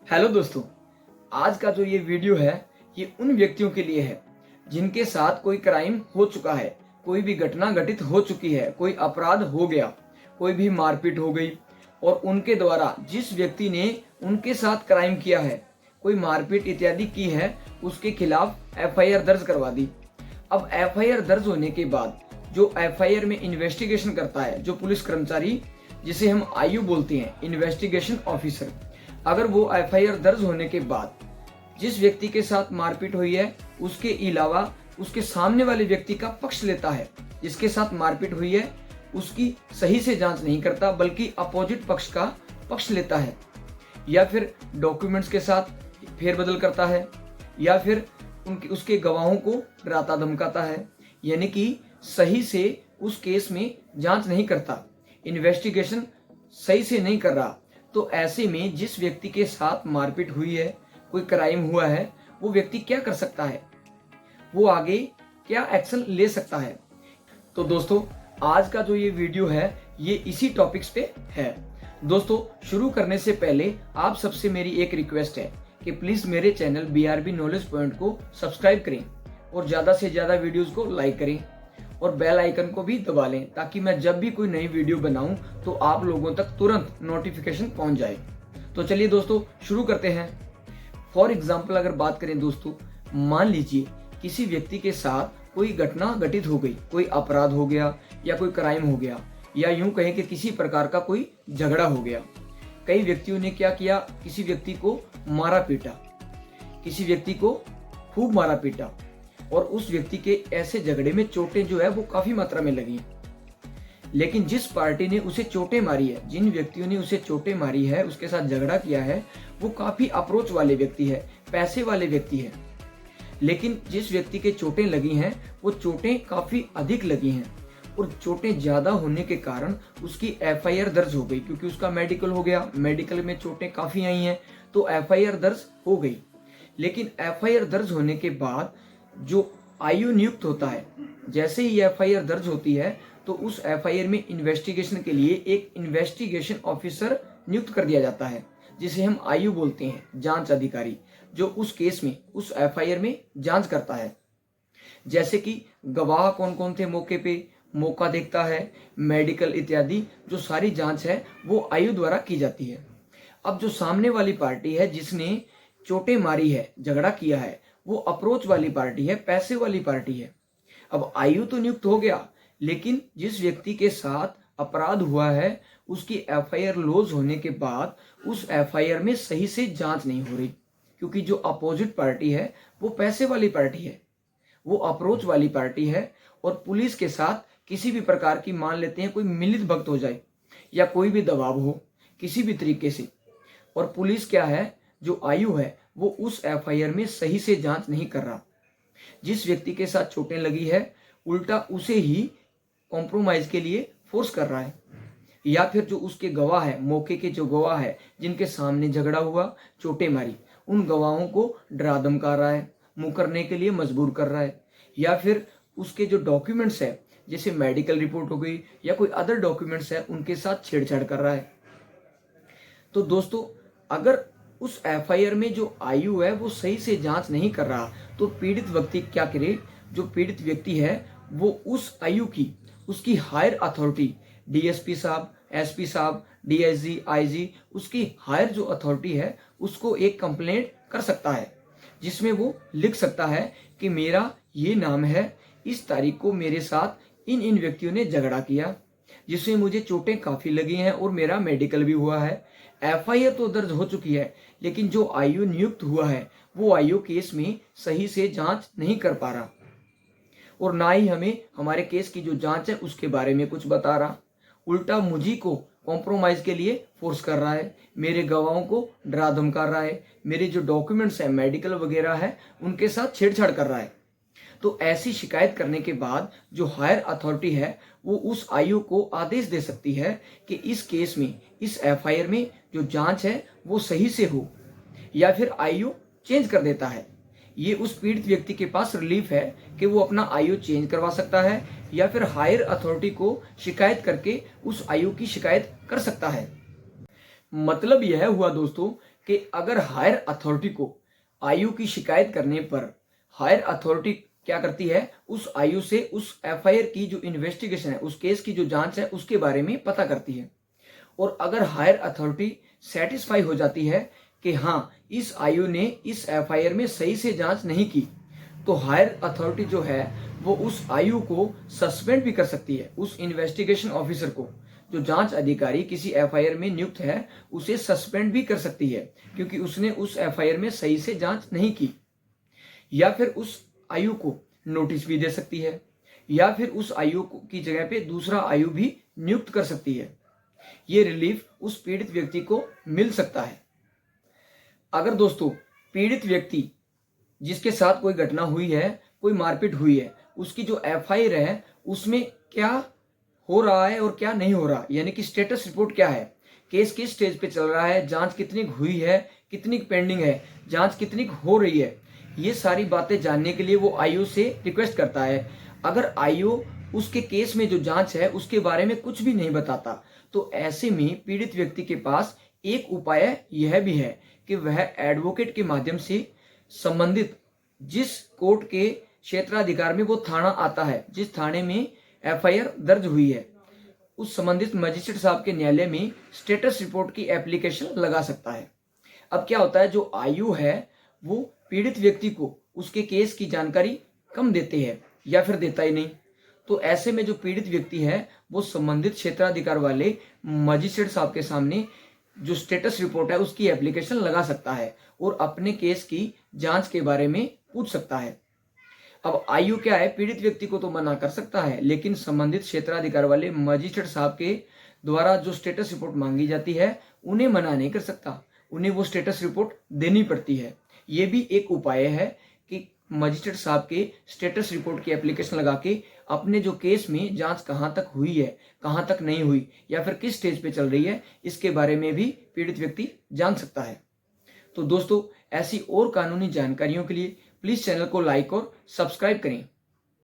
Hello दोस्तों, आज का जो ये वीडियो है ये उन व्यक्तियों के लिए है जिनके साथ कोई क्राइम हो चुका है, कोई भी घटना घटित हो चुकी है, कोई अपराध हो गया, कोई भी मारपीट हो गई और उनके द्वारा जिस व्यक्ति ने उनके साथ क्राइम किया है, कोई मारपीट इत्यादि की है, उसके खिलाफ एफआईआर दर्ज करवा दी। अब एफआईआर दर्ज होने के बाद जो एफआईआर में इन्वेस्टिगेशन करता है, जो पुलिस कर्मचारी जिसे हम आईयू बोलते हैं, इन्वेस्टिगेशन ऑफिसर, अगर वो एफआईआर दर्ज होने के बाद जिस व्यक्ति के साथ मारपीट हुई है उसके अलावा उसके सामने वाले व्यक्ति का पक्ष लेता है, जिसके साथ मारपीट हुई है उसकी सही से जांच नहीं करता बल्कि अपोजिट पक्ष का पक्ष लेता है, या फिर डॉक्यूमेंट्स के साथ फेरबदल करता है, या फिर उसके गवाहों को डराता धमकाता है, यानी कि सही से उस केस में जांच नहीं करता, इन्वेस्टिगेशन सही से नहीं कर रहा, तो ऐसे में जिस व्यक्ति के साथ मारपीट हुई है, कोई क्राइम हुआ है, वो व्यक्ति क्या कर सकता है, वो आगे क्या एक्शन ले सकता है। तो दोस्तों, आज का जो ये वीडियो है ये इसी टॉपिक्स पे है। दोस्तों, शुरू करने से पहले आप सबसे मेरी एक रिक्वेस्ट है कि प्लीज मेरे चैनल BRB नॉलेज पॉइंट को सब्सक्राइब करें और ज्यादा से ज्यादा वीडियोस को लाइक करें और बेल आइकन को भी दबा लें, ताकि मैं जब भी कोई नई वीडियो बनाऊं तो आप लोगों तक तुरंत नोटिफिकेशन पहुंच जाए। तो चलिए दोस्तों, शुरू करते हैं। फॉर एग्जाम्पल अगर बात करें दोस्तों, मान लीजिए किसी व्यक्ति के साथ कोई घटना घटित हो गई, कोई अपराध हो गया या कोई क्राइम हो गया, या यूं कहें कि किसी प्रकार का कोई झगड़ा हो गया। कई व्यक्तियों ने क्या किया, किसी व्यक्ति को मारा पीटा, किसी व्यक्ति को खूब मारा पीटा और उस व्यक्ति के ऐसे झगड़े में चोटें जो है वो काफी मात्रा में लगी। लेकिन जिस पार्टी ने उसे चोटें मारी है, जिन व्यक्तियों ने उसे चोटें मारी है, उसके साथ झगड़ा किया है, वो काफी अप्रोच वाले व्यक्ति है, पैसे वाले व्यक्ति है। लेकिन जिस व्यक्ति के चोटें लगी हैं वो चोटें काफी अधिक लगी हैं और चोटें ज्यादा होने के कारण उसकी एफआईआर दर्ज हो गई, क्योंकि उसका मेडिकल हो गया, मेडिकल में चोटें काफी आई हैं तो एफआईआर दर्ज हो गई। लेकिन एफआईआर दर्ज होने के बाद जो आईयू नियुक्त होता है, जैसे ही एफआईआर दर्ज होती है तो उस एफआईआर में इन्वेस्टिगेशन के लिए एक इन्वेस्टिगेशन ऑफिसर नियुक्त कर दिया जाता है, जिसे हम आईयू बोलते हैं, जांच अधिकारी, जो उस केस में, उस एफआईआर में जांच करता है। जैसे कि गवाह कौन कौन थे मौके पे, मौका देखता है, मेडिकल इत्यादि जो सारी जांच है वो आईयू द्वारा की जाती है। अब जो सामने वाली पार्टी है जिसने चोटें मारी है, झगड़ा किया है, वो अप्रोच वाली पार्टी है, पैसे वाली पार्टी है। अब आईयू तो नियुक्त हो गया, लेकिन जिस व्यक्ति के साथ अपराध हुआ है उसकी एफआईआर लॉज होने के बाद उस एफआईआर में सही से जांच नहीं हो रही, क्योंकि जो अपोजिट पार्टी है वो पैसे वाली पार्टी है, वो अप्रोच वाली पार्टी है और पुलिस के साथ किसी भी प्रकार की, मान लेते हैं कोई मिलित भगत हो जाए या कोई भी दबाव हो किसी भी तरीके से, और पुलिस क्या है, जो आईयू है वो उस एफआईआर में सही से जांच नहीं कर रहा। जिस व्यक्ति के साथ चोटें लगी है उल्टा उसे ही कॉम्प्रोमाइज के लिए फोर्स कर रहा है, या फिर जो उसके गवाह है, मौके के जो गवाह है जिनके सामने झगड़ा हुआ, चोटें मारी, उन गवाहों को डरा धमका रहा है, मुकरने के लिए मजबूर कर रहा है, या फिर उसके जो डॉक्यूमेंट्स है, जैसे मेडिकल रिपोर्ट हो गई या कोई अदर डॉक्यूमेंट्स है, उनके साथ छेड़छाड़ कर रहा है। तो दोस्तों, अगर उस एफआईआर में जो आईयू है वो सही से जांच नहीं कर रहा तो पीड़ित व्यक्ति क्या करे, जो पीड़ित व्यक्ति है वो उस आईयू की, उसकी हायर अथॉरिटी, डीएसपी साहब, एसपी साहब, डीआईजी, आईजी, उसकी हायर जो अथॉरिटी है उसको एक कंप्लेंट कर सकता है, जिसमें वो लिख सकता है कि मेरा ये नाम है, इस तारीख को मेरे साथ इन इन व्यक्तियों ने झगड़ा किया जिसमें मुझे चोटें काफी लगी हैं और मेरा मेडिकल भी हुआ है। एफआईआर तो दर्ज हो चुकी है, लेकिन जो आईयू नियुक्त हुआ है वो आईयू केस में सही से जांच नहीं कर पा रहा और ना ही हमें हमारे केस की जो जांच है उसके बारे में कुछ बता रहा, उल्टा मुझी को कॉम्प्रोमाइज के लिए फोर्स कर रहा है, मेरे गवाहों को डरा धमका रहा है, मेरे जो डॉक्यूमेंट्स है, मेडिकल वगैरह है, उनके साथ छेड़छाड़ कर रहा है। तो ऐसी शिकायत करने के बाद जो हायर अथॉरिटी है वो उस आईयू को आदेश दे सकती है कि इस केस में, इस एफआईआर में जो जांच है वो सही से हो, या फिर आईयू चेंज कर देता है। ये उस पीड़ित व्यक्ति के पास रिलीफ है कि वो अपना आईयू चेंज करवा सकता है या फिर हायर अथॉरिटी को शिकायत करके उस आईयू की शिकायत कर सकता है। मतलब यह हुआ दोस्तों कि अगर हायर अथॉरिटी को आयु की शिकायत करने पर हायर अथॉरिटी क्या करती है, उस आयु से उस एफआईआर की जो इन्वेस्टिगेशन है, उस केस की जो जांच है, उसके बारे में पता करती है। और अगर हायर अथॉरिटी सेटिस्फाई हो जाती है कि हाँ, इस आयु ने इस एफआईआर में सही से जांच नहीं की, तो हायर अथॉरिटी जो है वो उस आयु को सस्पेंड भी कर सकती है। उस इन्वेस्टिगेशन ऑफिसर को, जो जांच अधिकारी किसी एफआईआर में नियुक्त है, उसे सस्पेंड भी कर सकती है क्योंकि उसने उस एफआईआर में सही से जांच नहीं की। या फिर उस आयु को नोटिस भी दे सकती है, या फिर उस आयु की जगह पे दूसरा आयु भी नियुक्त कर सकती है। ये रिलीफ उस पीड़ित व्यक्ति को मिल सकता है। अगर दोस्तों पीड़ित व्यक्ति जिसके साथ कोई घटना हुई है, कोई मारपीट हुई है, उसकी जो एफआईआर है उसमें क्या हो रहा है और क्या नहीं हो रहा, यानी कि स्टेटस रिपोर्ट क्या है, केस किस स्टेज पे चल रहा है, जांच कितनी हुई है, कितनी पेंडिंग है, जांच कितनी हो रही है, ये सारी बातें जानने के लिए वो आईओ से रिक्वेस्ट करता है। अगर आईओ उसके केस में जो जांच है उसके बारे में कुछ भी नहीं बताता, तो ऐसे में पीड़ित व्यक्ति के पास एक उपाय यह भी है कि वह एडवोकेट के माध्यम से संबंधित जिस कोर्ट के क्षेत्राधिकार में वो थाना आता है, जिस थाने में एफआईआर दर्ज हुई है, उस संबंधित मजिस्ट्रेट साहब के न्यायालय में स्टेटस रिपोर्ट की एप्लीकेशन लगा सकता है। अब क्या होता है, जो आयु है वो पीड़ित व्यक्ति को उसके केस की जानकारी कम देते हैं या फिर देता ही नहीं। तो ऐसे में जो पीड़ित व्यक्ति है वो संबंधित क्षेत्राधिकार वाले मजिस्ट्रेट साहब के सामने जो स्टेटस रिपोर्ट है उसकी एप्लीकेशन लगा सकता है और अपने केस की जांच के बारे में पूछ सकता है। अब आयु क्या है, पीड़ित व्यक्ति को तो मना कर सकता है, लेकिन संबंधित क्षेत्राधिकार वाले मजिस्ट्रेट साहब के द्वारा जो स्टेटस रिपोर्ट मांगी जाती है उन्हें मना नहीं कर सकता, उन्हें वो स्टेटस रिपोर्ट देनी पड़ती है। ये भी एक उपाय है कि मजिस्ट्रेट साहब के स्टेटस रिपोर्ट की एप्लीकेशन लगा के अपने जो केस में जांच कहाँ तक हुई है, कहाँ तक नहीं हुई, या फिर किस स्टेज पे चल रही है, इसके बारे में भी पीड़ित व्यक्ति जान सकता है। तो दोस्तों ऐसी और कानूनी जानकारियों के लिए प्लीज चैनल को लाइक और सब्सक्राइब करें।